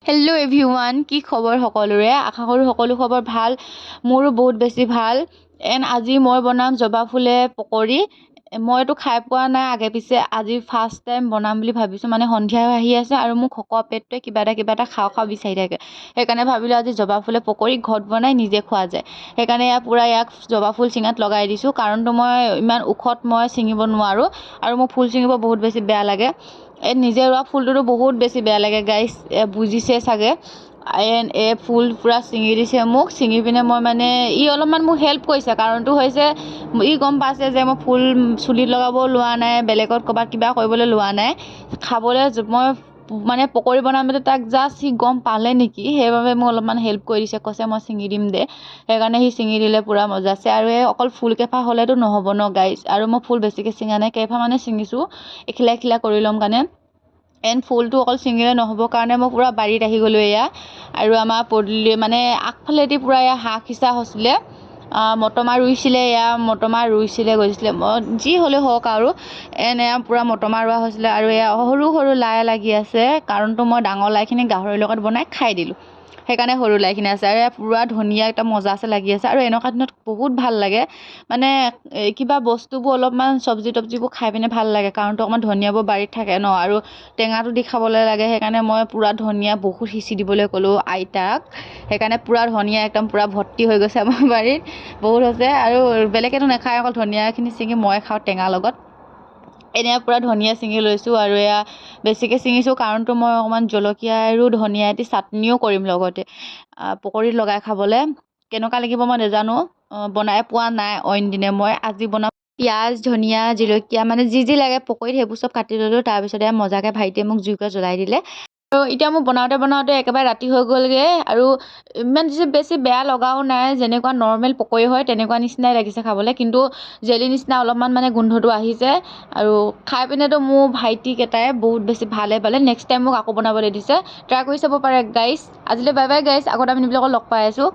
Hello' everyone, কি খবৰ সকলোৰে? আশা কৰোঁ সকলো খবৰ ভাল। মোৰো বহুত বেছি ভাল। আজি মই বনাম জবা ফুলে পকৰি। মইতো খাই পোৱা নাই আগে পিছে, আজি ফাৰ্ষ্ট টাইম বনাম বুলি ভাবিছোঁ। মানে সন্ধিয়া আহি আছে আৰু মোক শকত পেটটোৱে কিবা এটা খাওঁ বিচাৰি থাকে। সেইকাৰণে ভাবিলোঁ আজি জবা ফুলে পকৰি ঘৰত বনাই নিজে খোৱা যায়। সেইকাৰণে ইয়াক জবা ফুল চিঙাত লগাই দিছোঁ, কাৰণতো মই ইমান ওখত মই ছিঙিব নোৱাৰোঁ আৰু মোৰ ফুল ছিঙিব বহুত বেছি বেয়া লাগে। নিজে ৰোৱা ফুলটোতো বহুত বেছি বেয়া লাগে গাইছ, বুজিছে চাগে। ফুল পূৰা ছিঙি দিছে মোক, ছিঙি পিনে মই মানে অলপমান মোক হেল্প কৰিছে। কাৰণটো হৈছে গম পাইছে যে মই ফুল চুলিত লগাব লোৱা নাই, বেলেগত ক'ৰবাত কিবা কৰিবলৈ লোৱা নাই। খাবলৈ মই মানে পকৰি বনাবলৈ তাক জাষ্ট সি গম পালে নেকি, সেইবাবে মোক অলপমান হেল্প কৰি দিছে। কৈছে মই ছিঙি দিম দে, সেইকাৰণে সি ছিঙি দিলে পূৰা মজা আছে। আৰু অকল ফুল কেইফা হ'লেতো নহ'ব ন গাইছ, আৰু মই ফুল বেছিকৈ ছিঙা নাই, কেইফা মানে ছিঙিছোঁ এখিলা কৰি ল'ম কাৰণে। ফুলটো অকল ছিঙিলে নহ'ব কাৰণে মই পূৰা বাৰীত আহি গ'লোঁ। আৰু আমাৰ পদূলি মানে আগফালেদি পূৰা হাঁহ সিঁচা হৈছিলে, মটৰমাহ ৰুইছিলে গৈছিলে। যি হ'লেও হওক আৰু পূৰা মটৰমাহ ৰোৱা হৈছিলে। আৰু সৰু সৰু লাই লাগি আছে, কাৰণতো মই ডাঙৰ লাইখিনি গাহৰিৰ লগত বনাই খাই দিলোঁ, সেইকাৰণে সৰু লাইখিনি আছে। আৰু পূৰা ধুনীয়া একটা মজা আছে লাগি আছে। আৰু এনেকুৱা দিনত বহুত ভাল লাগে, মানে কিবা বস্তুবোৰ অলপমান চব্জিবোৰ খাই পিনে ভাল লাগে, কাৰণতো অকণমান ধনিয়াবোৰ বাৰীত থাকে ন, আৰু টেঙাটো দি খাবলৈ লাগে। সেইকাৰণে মই পূৰা ধনিয়া বহুত সিঁচি দিবলৈ ক'লোঁ আইতাক। সেইকাৰণে পূৰা ধনিয়া একদম পূৰা ভৰ্তি হৈ গৈছে আমাৰ বাৰীত, বহুত হৈছে। আৰু বেলেগেতো নাখায়, অকল ধনিয়াখিনি ছিঙি মই খাওঁ টেঙাৰ লগত। পূৰা ধনিয়া ছিঙি লৈছোঁ, আৰু বেছিকৈ ছিঙিছোঁ কাৰণতো মই অকণমান জলকীয়া আৰু ধনিয়া দি চাটনিও কৰিম লগতে, পকৰিত লগাই খাবলৈ। কেনেকুৱা লাগিব মই নাজানো, বনাই পোৱা নাই অইন দিনে। মই আজি বনাম। পিঁয়াজ, ধনিয়া, জলকীয়া মানে যি লাগে পকৰিত সেইবোৰ চব কাটি ল'লোঁ। তাৰপিছতে মজাকৈ ভাইটিয়ে মোক জুইকুৰা জ্বলাই দিলে। আৰু এতিয়া মোৰ বনাওঁতে একেবাৰে ৰাতি হৈ গ'লগৈ। আৰু ইমান বেছি বেয়া লগাও নাই, যেনেকুৱা নৰ্মেল পকৰি হয় তেনেকুৱা নিচিনাই লাগিছে খাবলৈ, কিন্তু জেলি নিচিনা অলপমান মানে গোন্ধটো আহিছে। আৰু খাই পিনেতো মোৰ ভাইটিকেইটাই বহুত বেছি ভালে পালে। নেক্সট টাইম মোক আকৌ বনাবলৈ দিছে, ট্ৰাই কৰি চাব পাৰে গাইছ। আজিলৈ বাই বাই গাইছ, আকৌ এটা ভিডিঅ'ত লগ পাই আছোঁ।